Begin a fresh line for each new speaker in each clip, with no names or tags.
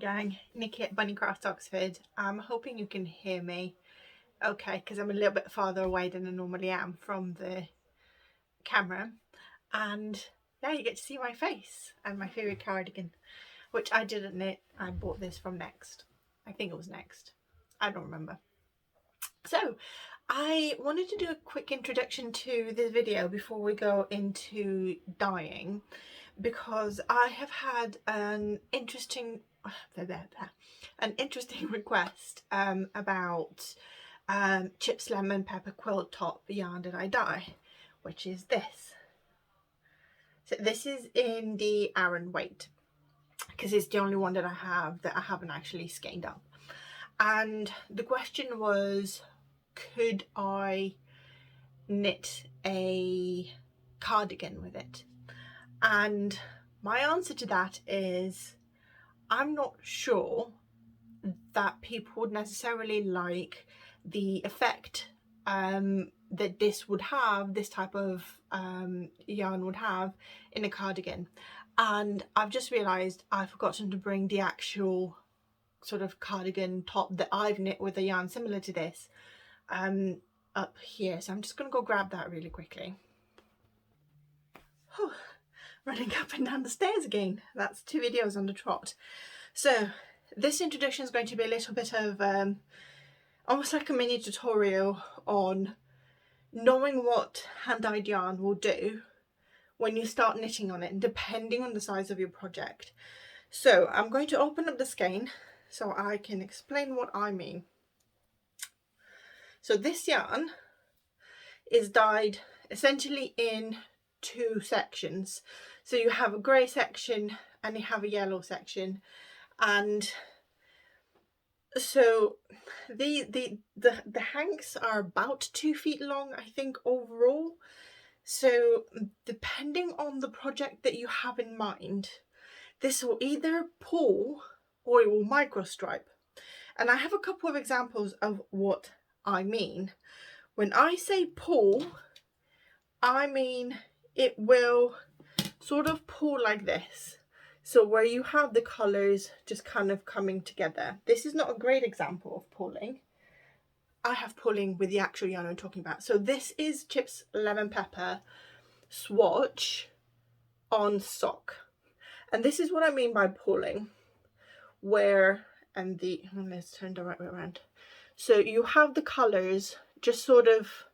gang, Nikki at Bunnycraft Oxford. I'm hoping you can hear me okay because I'm a little bit farther away than I normally am from the camera, and now you get to see my face and my favourite cardigan, which I didn't knit. I bought this from Next. I think it was Next. I don't remember. So I wanted to do a quick introduction to this video before we go into dyeing, because I have had an interesting request about Chip's lemon pepper quilt top yarn that I dye, which is this. So this is in the Aran weight because it's the only one that I have that I haven't actually skeined up. And the question was, could I knit a cardigan with it? And my answer to that is, I'm not sure that people would necessarily like the effect that this would have, this type of yarn would have in a cardigan. And I've just realised I've forgotten to bring the actual sort of cardigan top that I've knit with a yarn similar to this up here. So I'm just going to go grab that really quickly. Whew. Running up and down the stairs again. That's 2 videos on the trot. So this introduction is going to be a little bit of almost like a mini tutorial on knowing what hand-dyed yarn will do when you start knitting on it, depending on the size of your project. So I'm going to open up the skein so I can explain what I mean. So this yarn is dyed essentially in 2 sections. So you have a grey section and you have a yellow section, and so the hanks are about 2 feet long, I think, overall. So depending on the project that you have in mind, this will either pull or it will microstripe. And I have a couple of examples of what I mean. When I say pull, I mean it will sort of pull like this. So where you have the colours just kind of coming together. This is not a great example of pulling. I have pulling with the actual yarn I'm talking about. So this is Chip's lemon pepper swatch on sock. And this is what I mean by pulling. Where, and let's turn the right way around. So you have the colours just sort of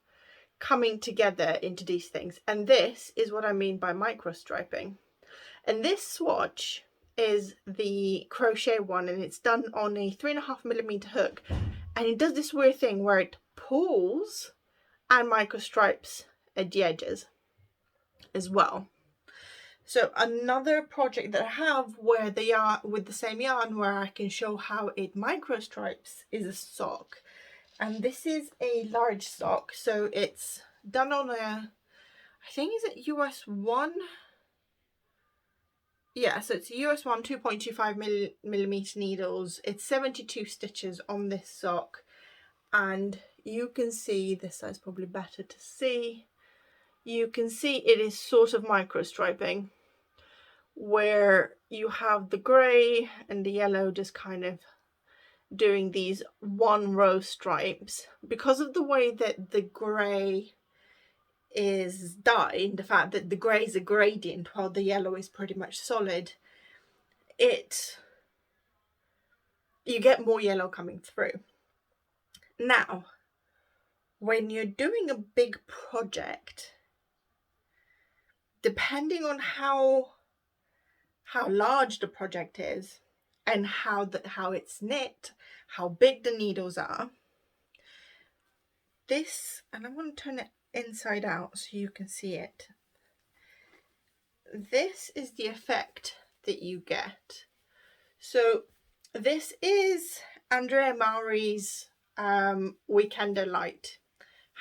coming together into these things. And this is what I mean by microstriping. And this swatch is the crochet one, and it's done on a 3.5mm hook. And it does this weird thing where it pulls and microstripes at the edges as well. So another project that I have where the yarn, with the same yarn, where I can show how it microstripes, is a sock. And this is a large sock, so it's done on a, I think is it US 1? Yeah, so it's US 1 2.25mm needles. It's 72 stitches on this sock, and you can see, this side's probably better to see, you can see it is sort of microstriping, where you have the grey and the yellow just kind of doing these 1 row stripes. Because of the way that the grey is dyed, the fact that the grey is a gradient while the yellow is pretty much solid, you get more yellow coming through. Now, when you're doing a big project, depending on how large the project is and how it's knit, how big the needles are, this, and I'm going to turn it inside out so you can see it. This is the effect that you get. So this is Andrea Mowry's Weekender Light.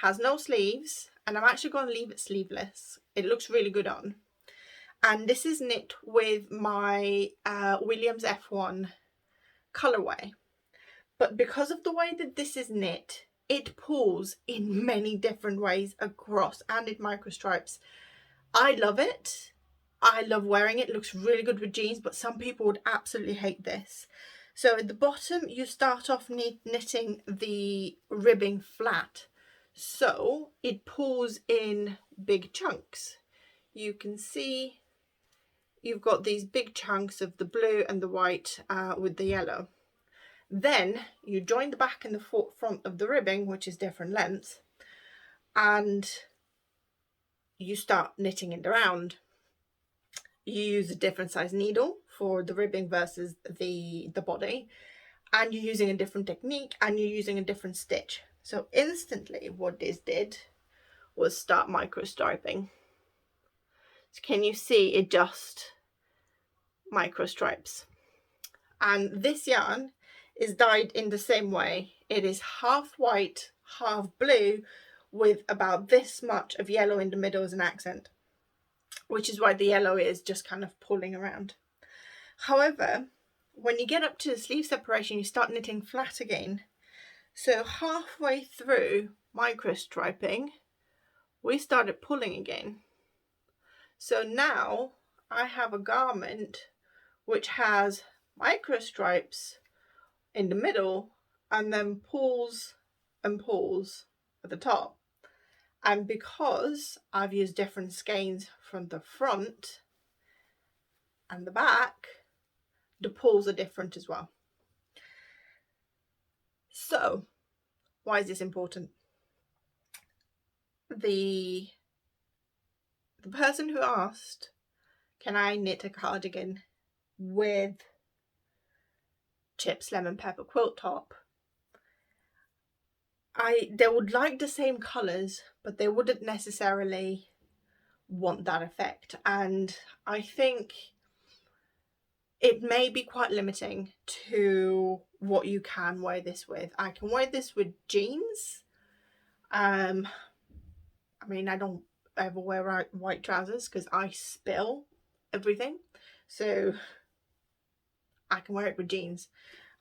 Has no sleeves, and I'm actually going to leave it sleeveless. It looks really good on. And this is knit with my Williams F1 colourway. But because of the way that this is knit, it pulls in many different ways across, and it microstripes. I love it. I love wearing it. It looks really good with jeans, but some people would absolutely hate this. So at the bottom, you start off knitting the ribbing flat, so it pulls in big chunks. You can see you've got these big chunks of the blue and the white with the yellow. Then you join the back and the front of the ribbing, which is different lengths, and you start knitting it around. You use a different size needle for the ribbing versus the body, and you're using a different technique, and you're using a different stitch. So instantly what this did was start micro striping. So can you see it just micro stripes? And this yarn is dyed in the same way. It is half white, half blue, with about this much of yellow in the middle as an accent, which is why the yellow is just kind of pulling around. However, when you get up to the sleeve separation, you start knitting flat again. So halfway through micro striping, we started pulling again. So now I have a garment which has micro stripes in the middle and then pulls and pulls at the top. And because I've used different skeins from the front and the back, the pulls are different as well. So why is this important? The person who asked, can I knit a cardigan with Chip's lemon pepper quilt top? They would like the same colours, but they wouldn't necessarily want that effect. And I think it may be quite limiting to what you can wear this with. I can wear this with jeans. I mean, I don't ever wear white trousers because I spill everything. So I can wear it with jeans.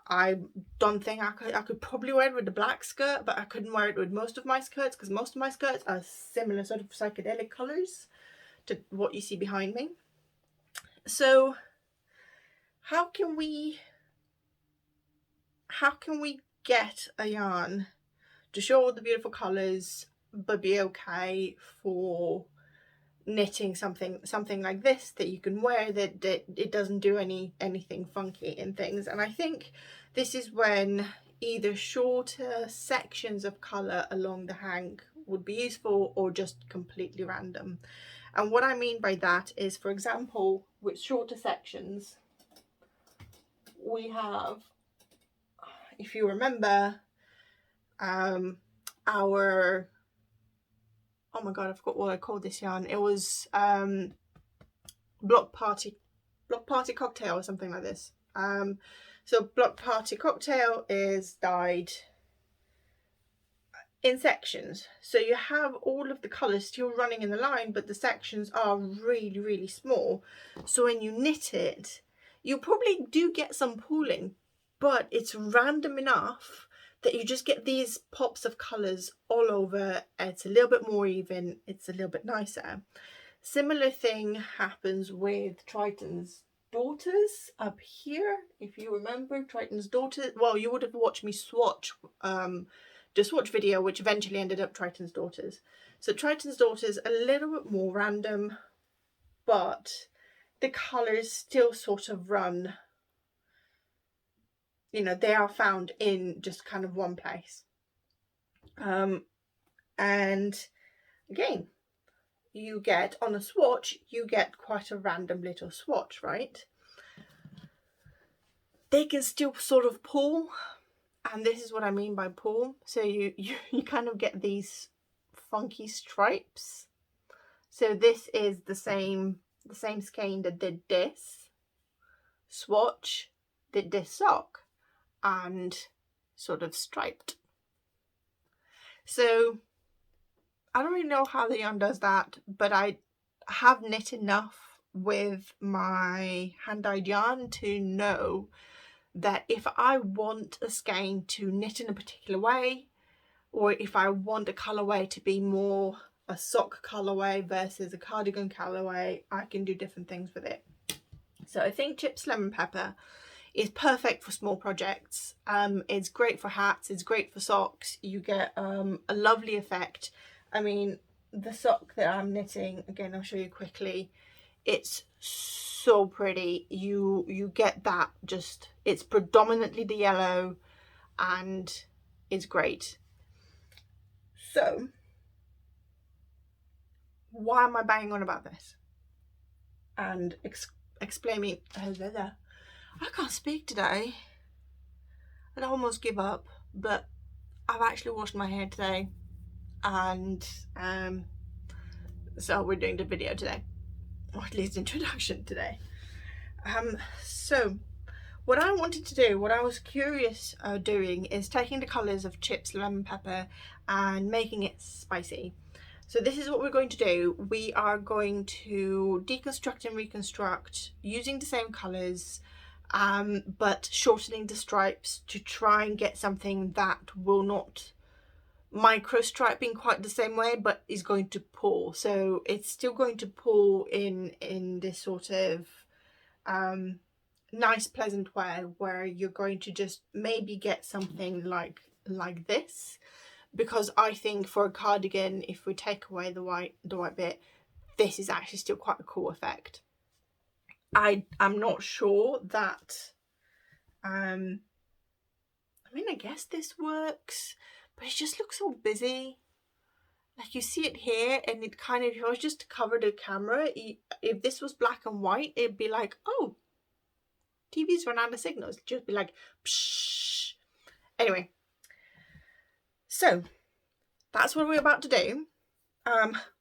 I don't think I could probably wear it with the black skirt, but I couldn't wear it with most of my skirts because most of my skirts are similar sort of psychedelic colours to what you see behind me. So how can we get a yarn to show all the beautiful colours but be okay for knitting something like this that you can wear, that it doesn't do anything funky in things? And I think this is when either shorter sections of colour along the hank would be useful, or just completely random. And what I mean by that is, for example, with shorter sections, we have, if you remember, our, oh my god, I forgot what I called this yarn. It was block party cocktail or something like this. So block party cocktail is dyed in sections, so you have all of the colours still running in the line, but the sections are really, really small. So when you knit it, you probably do get some pooling, but it's random enough that you just get these pops of colours all over. It's a little bit more even, it's a little bit nicer. Similar thing happens with Triton's Daughters up here. If you remember Triton's Daughters, well, you would have watched me swatch the swatch video, which eventually ended up Triton's Daughters. So Triton's Daughters, a little bit more random, but the colours still sort of run, you know, they are found in just kind of one place. And again, you get on a swatch, you get quite a random little swatch, right? They can still sort of pull, and this is what I mean by pull. So you kind of get these funky stripes. So this is the same skein that did this swatch, did this sock, and sort of striped. So I don't really know how the yarn does that, but I have knit enough with my hand-dyed yarn to know that if I want a skein to knit in a particular way, or if I want a colourway to be more a sock colourway versus a cardigan colourway, I can do different things with it. So I think Chip's Lemon Pepper It's perfect for small projects. It's great for hats, it's great for socks. You get a lovely effect. I mean, the sock that I'm knitting, again, I'll show you quickly. It's so pretty. You get that, just, it's predominantly the yellow and it's great. So why am I banging on about this and explaining? I can't speak today. I'd almost give up, but I've actually washed my hair today, and so we're doing the video today, or at least introduction today. So what I wanted to do, what I was curious doing, is taking the colours of chips, lemon pepper, and making it spicy. So this is what we're going to do. We are going to deconstruct and reconstruct using the same colours, but shortening the stripes to try and get something that will not micro striping quite the same way, but is going to pull. So it's still going to pull in this sort of nice, pleasant way, where you're going to just maybe get something like this. Because I think for a cardigan, if we take away the white bit, this is actually still quite a cool effect. I'm not sure that, I mean, I guess this works, but it just looks so busy. Like, you see it here, and it kind of, if I was just to cover the camera, if this was black and white, it'd be like, oh, TV's run out of signals. It'd just be like, psh. Anyway. So that's what we're about to do.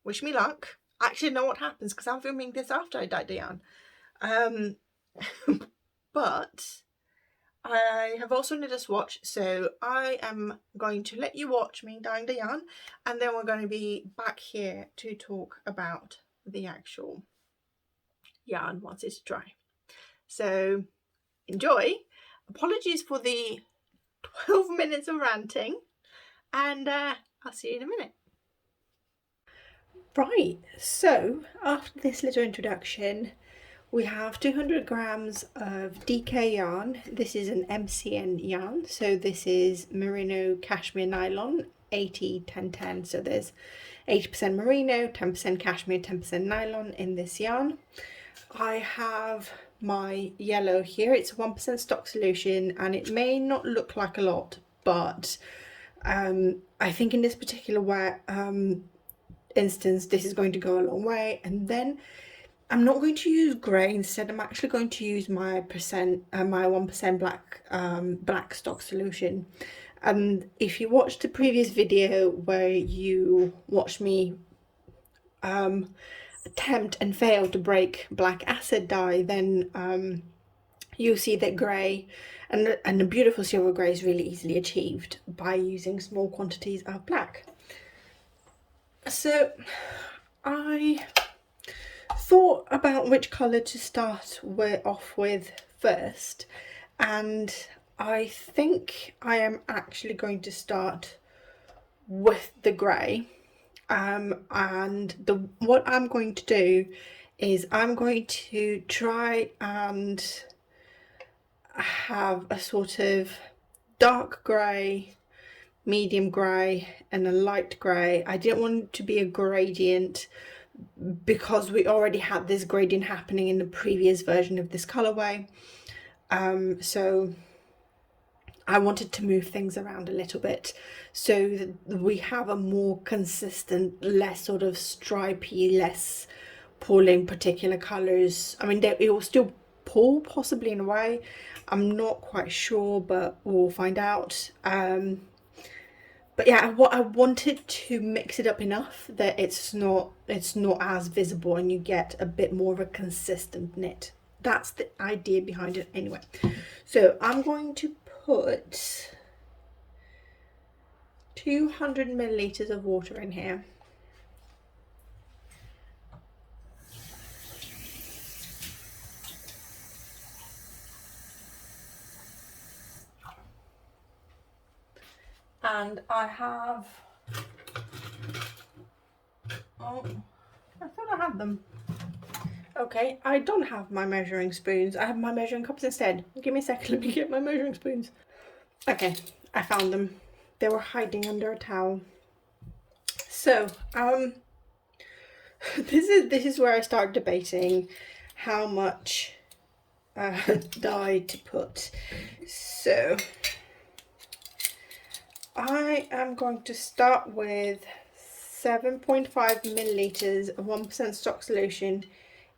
Wish me luck. I actually know what happens because I'm filming this after I dyed the yarn. But I have also knit a swatch, so I am going to let you watch me dyeing the yarn, and then we're going to be back here to talk about the actual yarn once it's dry. So enjoy. Apologies for the 12 minutes of ranting, and I'll see you in a minute. Right, so after this little introduction, we have 200 grams of DK yarn. This is an MCN yarn, so this is merino cashmere nylon, 80-10-10. So there's 80% merino, 10% cashmere, 10% nylon in this yarn. I have my yellow here. It's a 1% stock solution, and it may not look like a lot, but I think in this particular instance, this is going to go a long way. And then I'm not going to use grey. Instead, I'm actually going to use my my 1% black stock solution. And if you watched the previous video where you watched me attempt and fail to break black acid dye, then you'll see that grey and the beautiful silver grey is really easily achieved by using small quantities of black. So I thought about which colour to start off with first, and I think I am actually going to start with the grey. And what I'm going to do is I'm going to try and have a sort of dark grey, medium grey and a light grey. I didn't want it to be a gradient because we already had this gradient happening in the previous version of this colorway. So I wanted to move things around a little bit so that we have a more consistent, less sort of stripy, less pulling particular colours. I mean, it will still pull possibly in a way. I'm not quite sure, but we'll find out. But yeah, I wanted to mix it up enough that it's not as visible and you get a bit more of a consistent knit. That's the idea behind it anyway. So I'm going to put 200 milliliters of water in here. And I have, oh, I thought I had them. Okay, I don't have my measuring spoons. I have my measuring cups instead. Give me a second, let me get my measuring spoons. Okay, I found them. They were hiding under a towel. So, this is where I start debating how much dye to put. So, I am going to start with 7.5 milliliters of 1% stock solution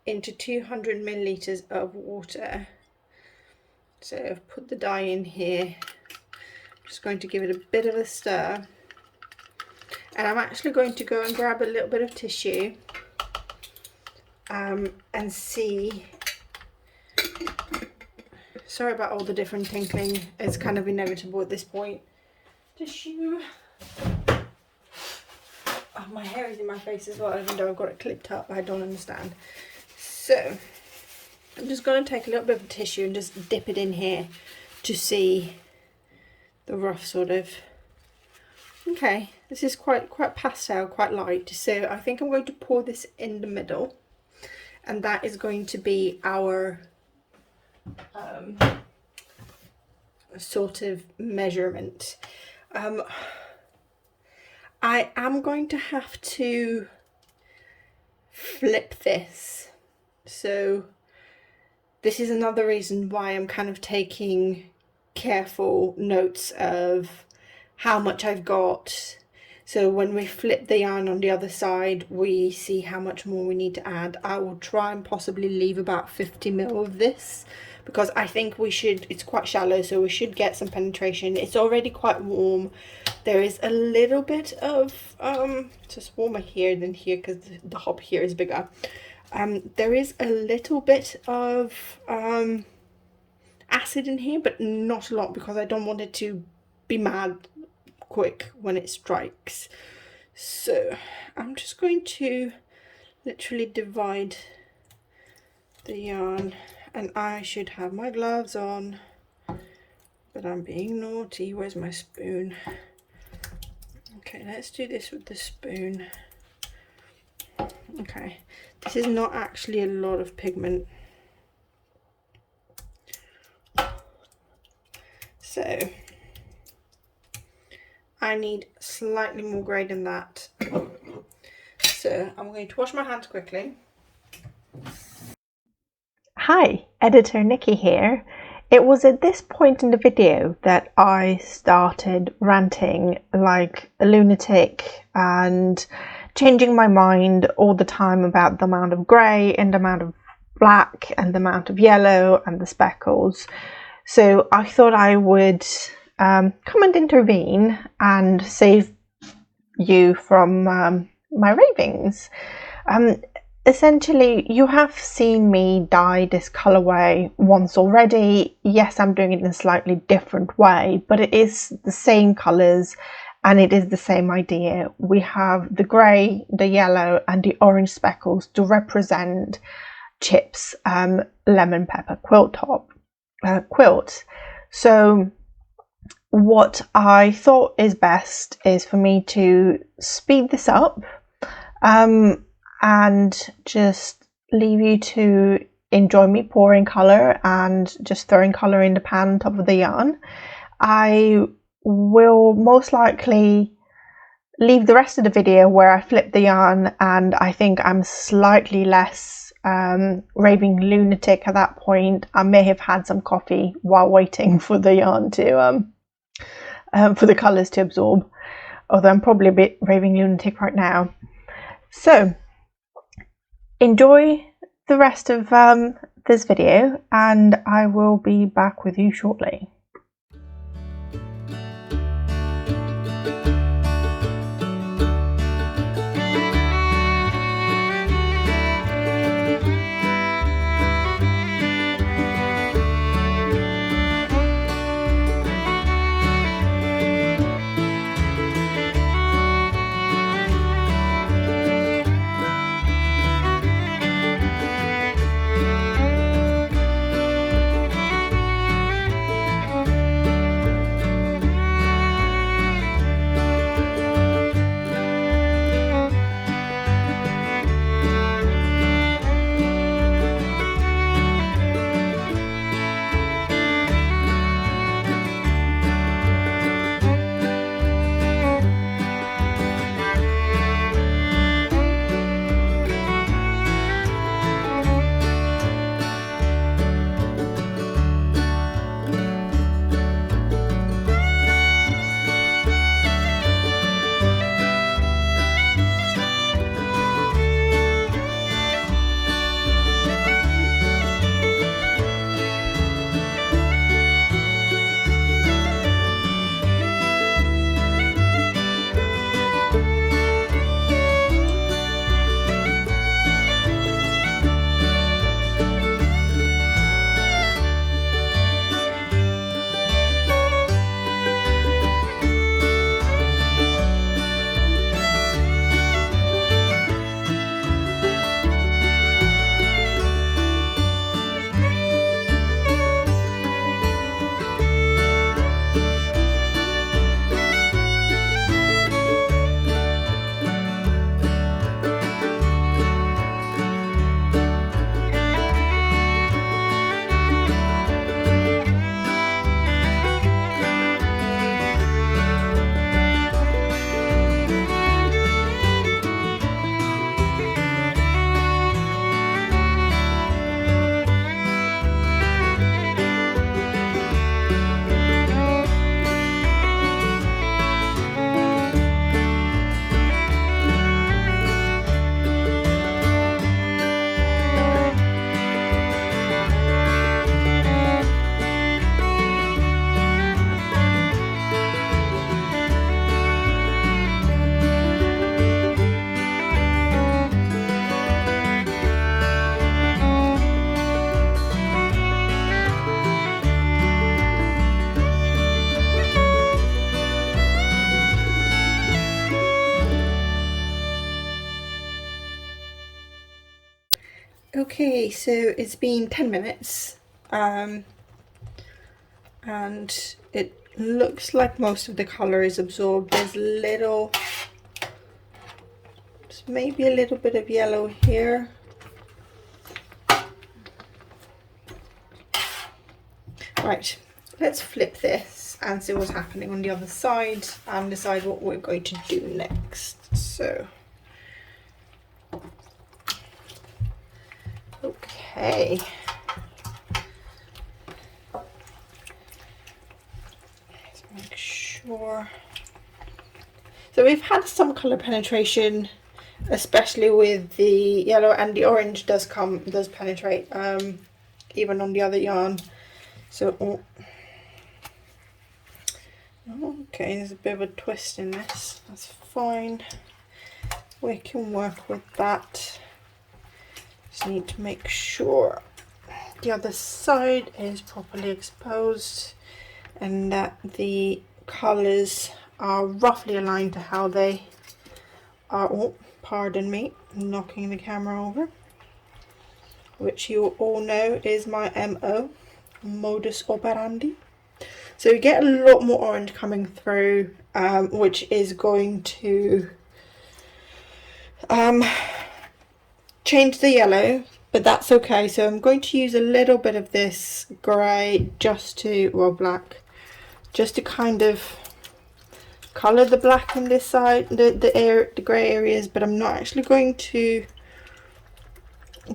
into 200 milliliters of water. So I've put the dye in here. I'm just going to give it a bit of a stir. And I'm actually going to go and grab a little bit of tissue and see. Sorry about all the different tinkling. It's kind of inevitable at this point. Tissue. Oh, my hair is in my face as well, even though I've got it clipped up. I don't understand. So I'm just going to take a little bit of tissue and just dip it in here to see the rough sort of. Okay, this is quite pastel, quite light. So I think I'm going to pour this in the middle, and that is going to be our sort of measurement. I am going to have to flip this. So this is another reason why I'm kind of taking careful notes of how much I've got. So when we flip the yarn on the other side, we see how much more we need to add. I will try and possibly leave about 50 ml of this, because I think we should, it's quite shallow, so we should get some penetration. It's already quite warm. There is a little bit of, just warmer here than here because the hob here is bigger. There is a little bit of acid in here, but not a lot, because I don't want it to be mad quick when it strikes. So I'm just going to literally divide the yarn, and I should have my gloves on, but I'm being naughty. Where's my spoon? Okay, let's do this with the spoon. Okay, this is not actually a lot of pigment, so I need slightly more grey than that. So I'm going to wash my hands quickly.
Hi, Editor Nikki here. It was at this point in the video that I started ranting like a lunatic and changing my mind all the time about the amount of grey and the amount of black and the amount of yellow and the speckles. So I thought I would come and intervene and save you from my ravings. Essentially, you have seen me dye this colourway once already. Yes, I'm doing it in a slightly different way, but it is the same colours and it is the same idea. We have the grey, the yellow and the orange speckles to represent Chip's lemon pepper quilt. So what I thought is best is for me to speed this up and just leave you to enjoy me pouring colour and just throwing colour in the pan on top of the yarn. I will most likely leave the rest of the video where I flip the yarn, and I think I'm slightly less raving lunatic at that point. I may have had some coffee while waiting for the yarn to for the colours to absorb, although I'm probably a bit raving lunatic right now. So enjoy the rest of this video, and I will be back with you shortly.
Okay, so it's been 10 minutes, and it looks like most of the colour is absorbed. There's maybe a little bit of yellow here. Right, let's flip this and see what's happening on the other side and decide what we're going to do next. So, okay. Let's make sure. So we've had some colour penetration, especially with the yellow, and the orange does penetrate, even on the other yarn. So, okay, there's a bit of a twist in this. That's fine. We can work with that. Just need to make sure the other side is properly exposed and that the colours are roughly aligned to how they are. Oh, pardon me, knocking the camera over, which you all know is my MO, modus operandi. So you get a lot more orange coming through, which is going to change the yellow, but that's okay. So I'm going to use a little bit of this grey black, just to kind of colour the black on this side, the grey areas, but I'm not actually going to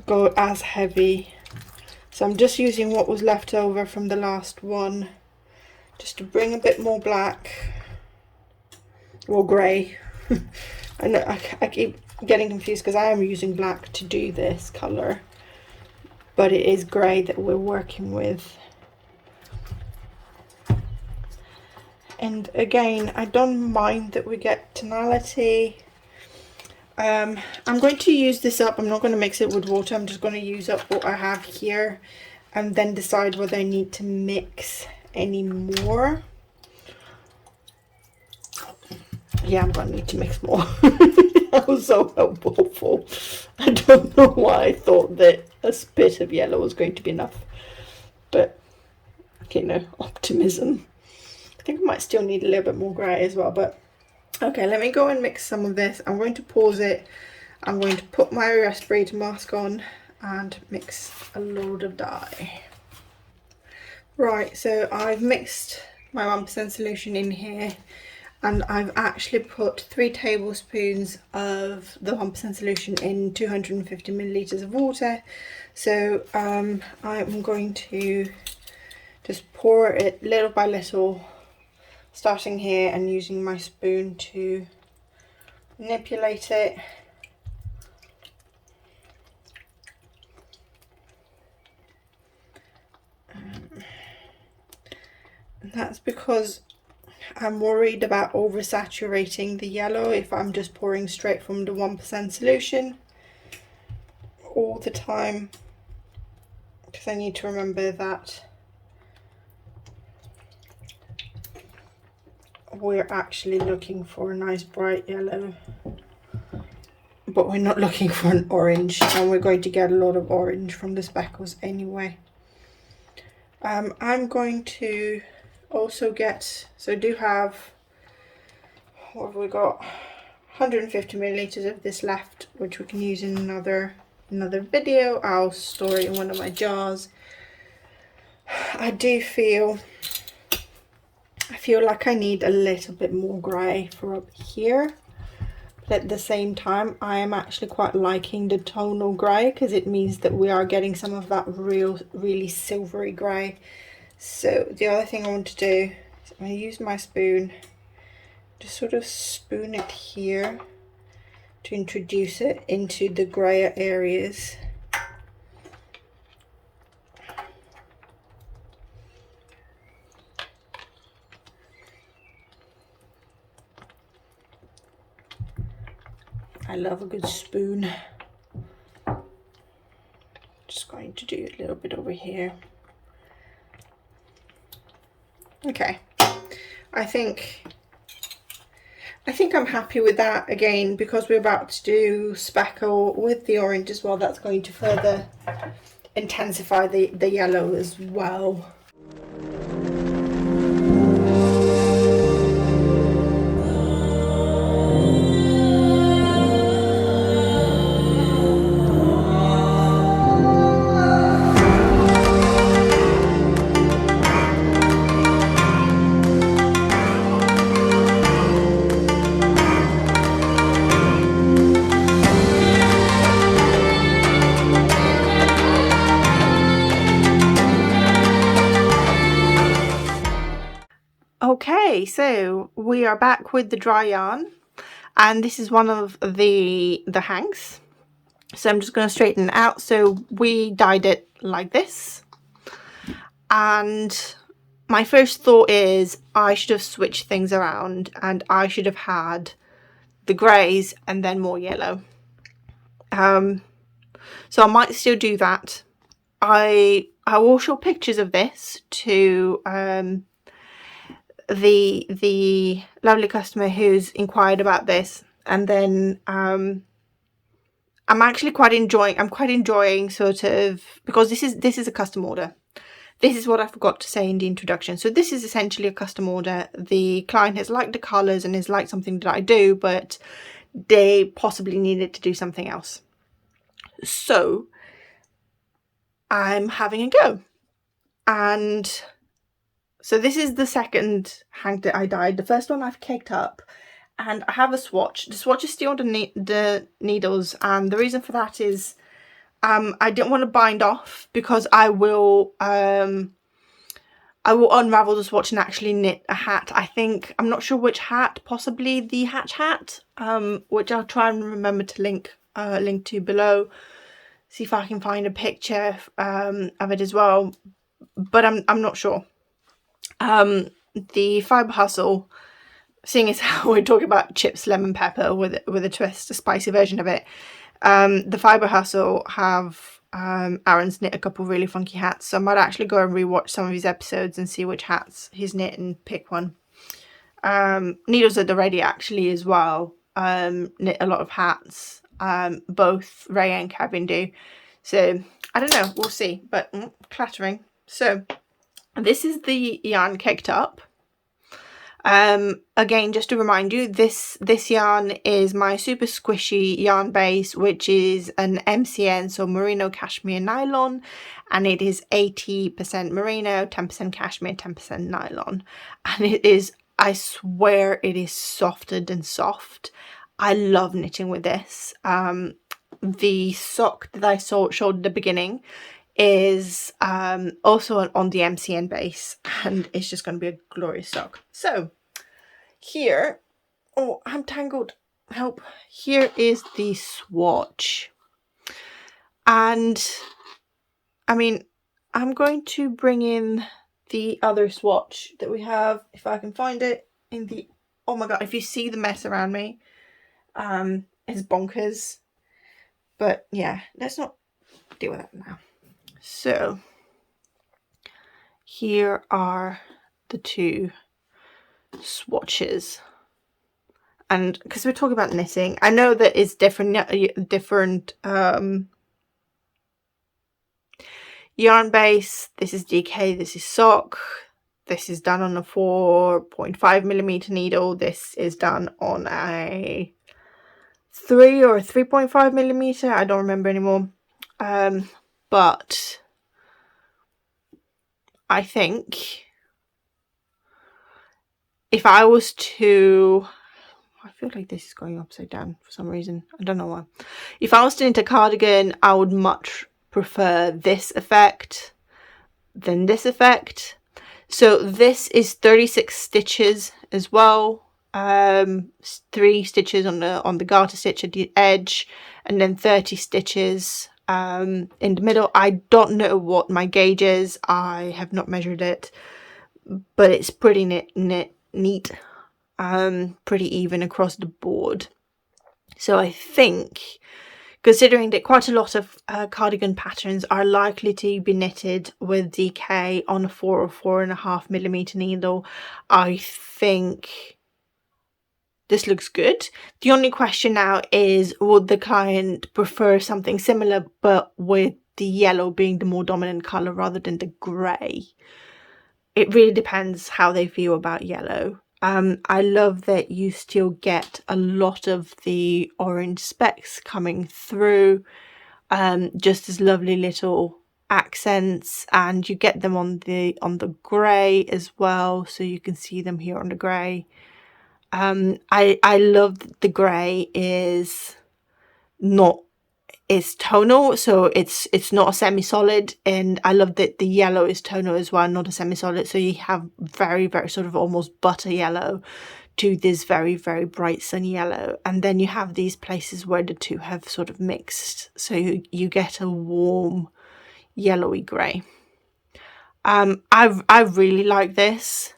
go as heavy. So I'm just using what was left over from the last one, just to bring a bit more black, or grey. I know I keep getting confused because I am using black to do this colour, but it is grey that we're working with. And again, I don't mind that we get tonality. I'm going to use this up. I'm not going to mix it with water. I'm just going to use up what I have here and then decide whether I need to mix any more. Yeah, I'm going to need to mix more. I was so hopeful. I don't know why I thought that a bit of yellow was going to be enough. But, you know, optimism. I think I might still need a little bit more grey as well. But, okay, let me go and mix some of this. I'm going to pause it. I'm going to put my respirator mask on and mix a load of dye. Right, so I've mixed my 1% solution in here. And I've actually put 3 tablespoons of the 1% solution in 250 milliliters of water. So I'm going to just pour it little by little, starting here and using my spoon to manipulate it. And that's because I'm worried about oversaturating the yellow if I'm just pouring straight from the 1% solution all the time, because I need to remember that we're actually looking for a nice bright yellow, but we're not looking for an orange, and we're going to get a lot of orange from the speckles anyway. I'm going to also get, so I do have, what have we got, 150 milliliters of this left, which we can use in another video. I'll store it in one of my jars. I feel like I need a little bit more grey for up here, but at the same time I am actually quite liking the tonal grey, because it means that we are getting some of that really silvery grey. So the other thing I want to do is I'm going to use my spoon, just sort of spoon it here to introduce it into the grayer areas. I love a good spoon. Just going to do a little bit over here. Okay, I think I think I'm happy with that again, because we're about to do speckle with the orange as well. That's going to further intensify the yellow as well. Okay, so we are back with the dry yarn, and this is one of the hanks. So I'm just going to straighten it out. So we dyed it like this, and my first thought is I should have switched things around, and I should have had the greys and then more yellow. So I might still do that. I will show pictures of this to the lovely customer who's inquired about this, and then I'm quite enjoying sort of, because this is a custom order. This is what I forgot to say in the introduction. So this is essentially a custom order. The client has liked the colours and has liked something that I do, but they possibly needed to do something else. So I'm having a go. And so this is the second hank that I dyed. The first one I've caked up, and I have a swatch. The swatch is still the needles, and the reason for that is I didn't want to bind off, because I will unravel the swatch and actually knit a hat. I'm not sure which hat, possibly the hatch hat, which I'll try and remember to link to below. See if I can find a picture of it as well, but I'm not sure. The Fibre Hustle, seeing as how we're talking about chips, lemon pepper with a twist, a spicy version of it, the Fibre Hustle have Aaron's knit a couple really funky hats, so I might actually go and rewatch some of his episodes and see which hats he's knit and pick one. Needles at the Ready actually as well knit a lot of hats. Both Ray and Kevin do. So I don't know, we'll see. But clattering. So this is the yarn caked up. Again, just to remind you, this yarn is my super squishy yarn base, which is an MCN, so merino cashmere nylon, and it is 80% merino, 10% cashmere, 10% nylon, and it is, I swear, it is softer than soft. I love knitting with this. The sock that I showed at the beginning is also on the MCN base, and it's just going to be a glorious sock. So here, oh, I'm tangled, help. Here is the swatch, and I mean, I'm going to bring in the other swatch that we have, if I can find it in the, oh my god, if you see the mess around me, it's bonkers. But yeah, let's not deal with that now. So here are the two swatches, and because we're talking about knitting, I know that it's different yarn base. This is DK, this is sock, this is done on a 4.5mm needle, this is done on a 3 or 3.5mm, I don't remember anymore. But I think if I was to, I feel like this is going upside down for some reason, I don't know why. If I was to knit a cardigan, I would much prefer this effect than this effect. So this is 36 stitches as well. 3 stitches on the garter stitch at the edge, and then 30 stitches in the middle. I don't know what my gauge is, I have not measured it, but it's pretty neat, pretty even across the board. So I think, considering that quite a lot of cardigan patterns are likely to be knitted with DK on a 4 or 4.5mm needle, I think this looks good. The only question now is, would the client prefer something similar but with the yellow being the more dominant colour rather than the grey? It really depends how they feel about yellow. I love that you still get a lot of the orange specks coming through, just as lovely little accents, and you get them on the grey as well, so you can see them here on the grey. I love that the grey is tonal, so it's not a semi-solid, and I love that the yellow is tonal as well, not a semi-solid, so you have very, very sort of almost butter yellow to this very, very bright sunny yellow, and then you have these places where the two have sort of mixed, so you get a warm yellowy grey. I really like this.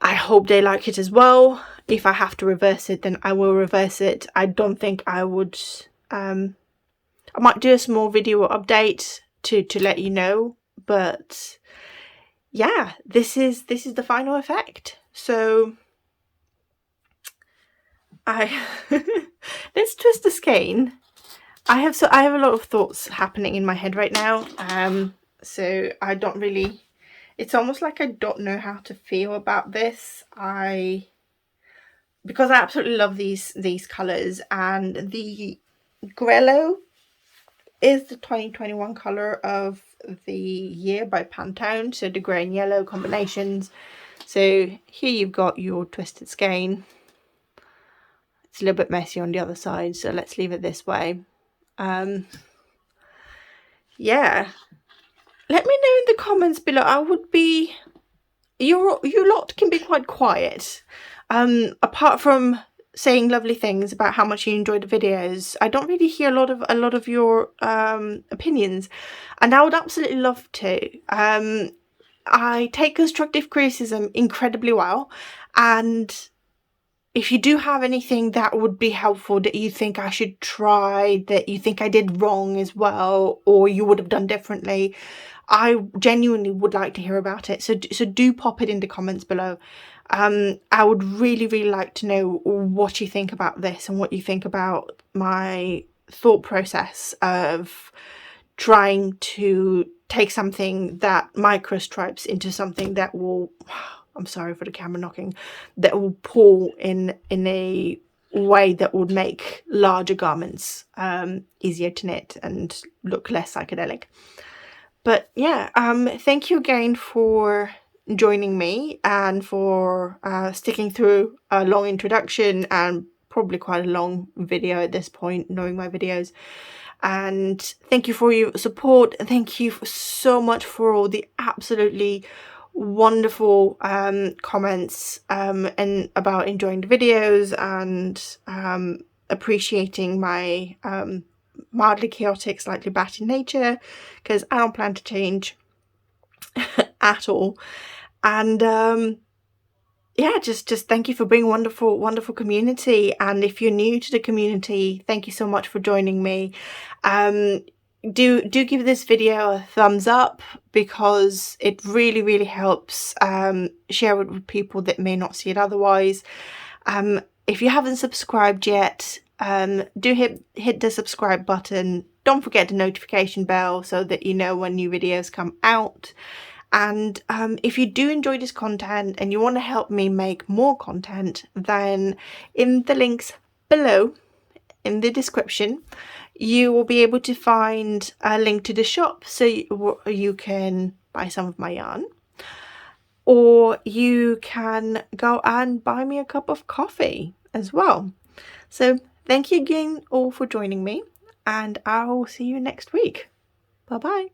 I hope they like it as well. If I have to reverse it, then I will reverse it. I don't think I would. I might do a small video update to let you know, but yeah, this is the final effect. So let's twist the skein. I have a lot of thoughts happening in my head right now. So I don't really. It's almost like I don't know how to feel about this. Because I absolutely love these colours, and the Grello is the 2021 colour of the year by Pantone, so the grey and yellow combinations. So here you've got your twisted skein. It's a little bit messy on the other side, so let's leave it this way. Yeah, let me know in the comments below. I would be, you lot can be quite quiet. Apart from saying lovely things about how much you enjoy the videos, I don't really hear a lot of your opinions, and I would absolutely love to. I take constructive criticism incredibly well, and if you do have anything that would be helpful, that you think I should try, that you think I did wrong as well, or you would have done differently, I genuinely would like to hear about it. So do pop it in the comments below. I would really, really like to know what you think about this and what you think about my thought process of trying to take something that microstripes into something that will, I'm sorry for the camera knocking, that will pull in a way that would make larger garments easier to knit and look less psychedelic. But yeah, thank you again for joining me and for sticking through a long introduction and probably quite a long video at this point, knowing my videos. And thank you for your support. Thank you so much for all the absolutely wonderful comments and about enjoying the videos and appreciating my mildly chaotic, slightly batty nature, because I don't plan to change at all. And yeah, just thank you for being a wonderful community. And if you're new to the community, thank you so much for joining me. Do give this video a thumbs up, because it really, really helps share it with people that may not see it otherwise. If you haven't subscribed yet, do hit the subscribe button. Don't forget the notification bell so that you know when new videos come out. And if you do enjoy this content and you want to help me make more content, then in the links below in the description, you will be able to find a link to the shop, so you can buy some of my yarn, or you can go and buy me a cup of coffee as well. So thank you again all for joining me, and I'll see you next week. Bye bye.